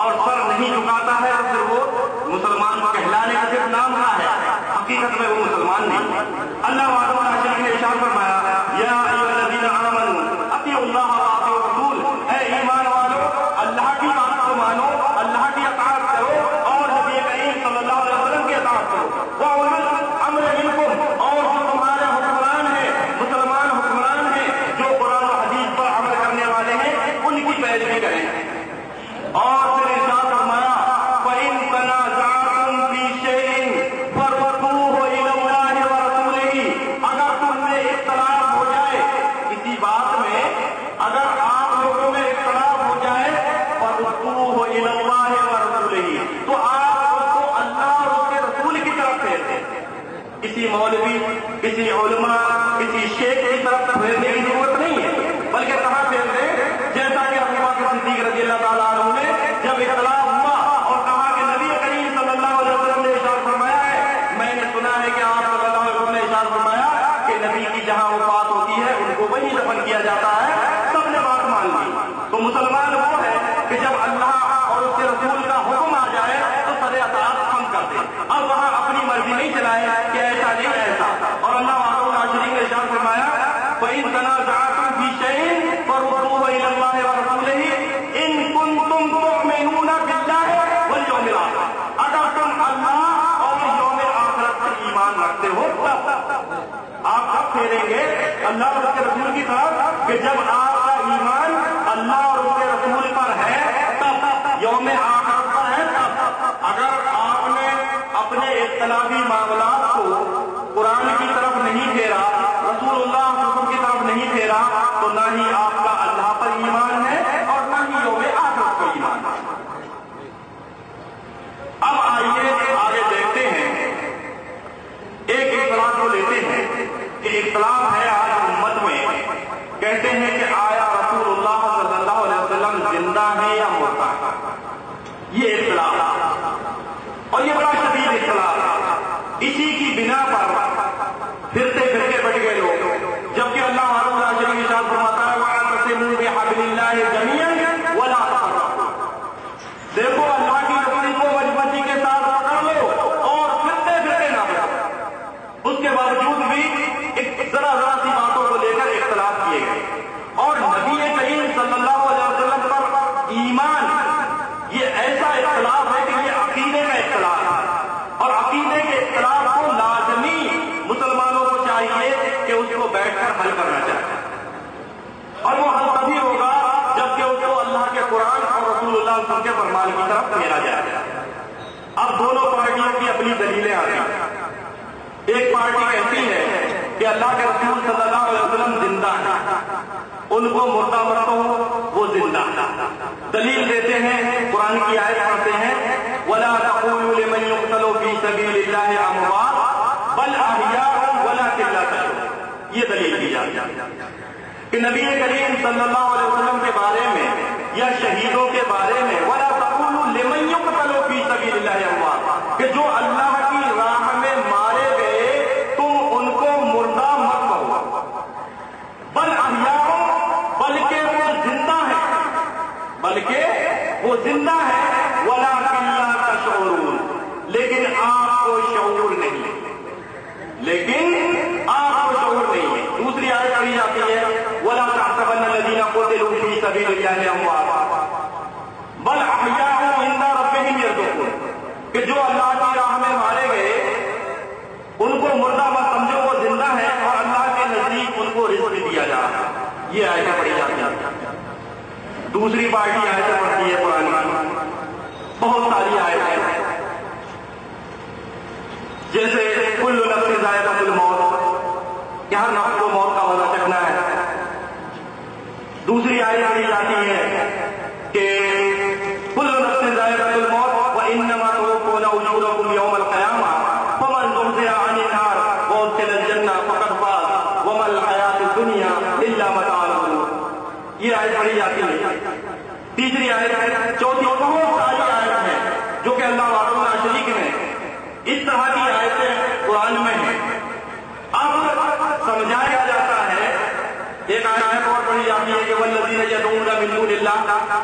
اور سر نہیں جھکاتا ہے تو پھر وہ مسلمان کہلانے کا صرف نام رہا ہے، حقیقت میں وہ مسلمان نہیں۔ اللہ وحدہ لا شریک نے ارشاد فرمایا یا ایھا الذین آمنوا اطیعوا اللہ واطیعوا الرسول، اے ایمان والو اللہ کی بات کو مانو، اللہ کی اطاعت کرو اور نبی کریم صلی اللہ علیہ وسلم کی اطاعت کرو، وَأُولِي الْأَمْرِ مِنکم، اور جو تمہارے حکمران ہیں، مسلمان حکمران ہیں جو قرآن و حدیث پر عمل کرنے والے ہیں، ان کی پیروی کریں۔ اور پھر ارشاد فرمایا فَإِن تَنَازَعْتُمْ فِي شَيْءٍ فَرُدُّوهُ إِلَى اللَّهِ وَرَسُولِهِ، اگر تم میں اختلاف ہو جائے کسی بات میں، اگر آپ لوگوں میں اختلاف ہو جائے فَرُدُّوهُ إِلَى اللَّهِ وَرَسُولِهِ، تو آپ اس کو اللہ اور اس کے رسول کی طرف پھیر دیں۔ کسی مولوی، کسی علماء، کسی شیخ کی طرف پھیرنے کی ضرورت نہیں ہے، بلکہ کہاں پھیر دیں؟ جیسا کہ ابو بکر صدیق رضی اللہ تعالیٰ عنہ نے جب اختلاف ہوا اور کہا کہ نبی کریم صلی اللہ علیہ وسلم نے ارشاد فرمایا ہے، میں نے سنا ہے کہ آپ صلی اللہ علیہ وسلم نے ارشاد فرمایا کہ نبی کی جہاں وفات ہوتی ہے ان کو وہیں دفن کیا جاتا ہے، سب نے بات مان لی۔ تو مسلمان وہ ہے کہ جب اللہ اور اس کے رسول کا حکم آ جائے تو سر اطاعت ہم کر دیں، اب وہاں اپنی مرضی نہیں چلائے کہ ایسا نہیں ایسا۔ اور اللہ وحدہ لا شریک نے ارشاد فرمایا فَإِن تَنَازَعْتُمْ فِي شَيْءٍ فَرُدُّوهُ إِلَى اللَّهِ وَرَسُولِهِ إِن كُنتُمْ تُؤْمِنُونَ بِاللَّهِ وَالْيَوْمِ الْآخِرِ، اگر تم اللہ اور یوم آخرت پر ایمان رکھتے ہو تب آپ کب پھیریں گے اللہ اور اس کے رسول کی طرف؟ کہ جب آپ کا ایمان اللہ اور اس کے رسول پر ہے تب، یوم آخرت پر ہے تب۔ اگر آپ نے اپنے اختلافی معاملات کو قرآن کی طرف نہیں پھیرا، رسول اللہ صلی اللہ علیہ وسلم کی طرف نہیں پھیرا، تو نہ ہی آپ کا اللہ پر ایمان ہے اور نہ ہی یوم آخرت پر ایمان ہے۔ اب آئیے آگے دیکھتے ہیں، ایک اختلاف کو لیتے ہیں کہ اختلاف ہے آج امت میں، کہتے ہیں کہ آیا رسول اللہ صلی اللہ علیہ وسلم زندہ ہے یا مردہ ہے، یہ اختلاف، اور یہ بڑا شدید اختلاف ہے۔ اسی کی بنا پر پھرتے پھرتے بٹ گئے لوگ، جبکہ اللہ وحدہ لا شریک ارشاد فرماتا ہے وَاعْتَصِمُوا بِحَبْلِ اللَّهِ جَمِيعًا وَلَا تَفَرَّقُوا، دیکھو اللہ کی رسول کو مضبوطی کے ساتھ پکڑ لو اور پھرتے پھرتے نہ بٹو۔ اس کے باوجود بھی ذرا سی باتوں کو لے کر اختلاف کیے گئے، اور نبی کریم صلی اللہ علیہ وسلم پر ایمان یہ ایسا اختلاف ہے کہ یہ عقیدے کا اختلاف ہے، اور عقیدے کے اختلاف کو لازمی مسلمانوں کو چاہیے کہ اس کو بیٹھ کر حل کرنا چاہیے، اور وہ حل تبھی ہوگا جبکہ اس کو اللہ کے قرآن اور رسول اللہ صلی اللہ علیہ وسلم کے فرمان کی طرف پھیرا جائے۔ اب دونوں پارٹیوں کی اپنی دلیلیں آتی ہیں۔ ایک پارٹی کہتی ہے کہ اللہ کے رسول صلی اللہ علیہ وسلم زندہ ہیں، ان کو مردہ مت ہو، وہ زندہ۔ دلیل دیتے ہیں، قرآن کی آیت پڑھتے ہیں وَلَا تَقُولُوا لِمَن يُقْتَلُ فِي سَبِيلِ اللَّهِ أَمْوَاتٌ بَلْ أَحْيَاءٌ وَلَٰكِن لَّا تَشْعُرُونَ، یہ دلیل دی جاتی ہے کہ نبی کریم صلی اللہ علیہ وسلم کے بارے میں یا شہیدوں کے بارے میں وَلَا تَقُولُوا لِمَن يُقْتَلُ فِي سَبِيلِ اللَّهِ أَمْوَاتٌ، کہ جو اللہ کی راہ میں مارے گئے تم ان کو مردہ مت کہو، بل احیاء، بلکہ وہ زندہ ہے، بلکہ وہ زندہ ہے، وَلَٰكِن لَّا تَشْعُرُونَ، لیکن آپ کو شعور نہیں ہے، لیکن آپ کو شعور نہیں ہے۔ دوسری آیت پڑھی جاتی ہے وَلَا تَحْسَبَنَّ الَّذِينَ قُتِلُوا فِي سَبِيلِ اللَّهِ أَمْوَاتٌ بَلْ أَحْيَاءٌ عِندَ رَبِّهِمْ يَرْزُقُونَ، کہ جو اللہ کی راہ میں مارے گئے ان کو مردہ مت سمجھو، وہ زندہ ہے اور اللہ کے نزدیک ان کو رزق دیا جا رہا ہے۔ یہ آیتیں پڑھی جاتی ہیں۔ دوسری پارٹی آیتیں پڑھتی ہے قرآن کی، بہت ساری آیتیں، جیسے کل نفس ذائقۃ الموت، کہ ہر نفس کو موت کا مزہ چکھنا ہے۔ دوسری آیت پڑھی جاتی ہے کہ کل نفس ذائقۃ الموت وانما توفون اجورکم یوم القیامہ فمن زحزح عن النار وادخل الجنہ فقد فاز وما الحیاۃ الدنیا الا متاع الغرور، یہ آیت پڑھی جاتی ہے۔ تیسری آیت ہے، چوتھی، بہت ساری آیت ہیں جو کہ اللہ وحدہ لا شریک نے اس طرح کی آیتیں قرآن میں ہیں۔ اب سمجھایا جاتا ہے، ایک آیت اور پڑھی جاتی ہے کہ والذین یدعون من دون اللہ،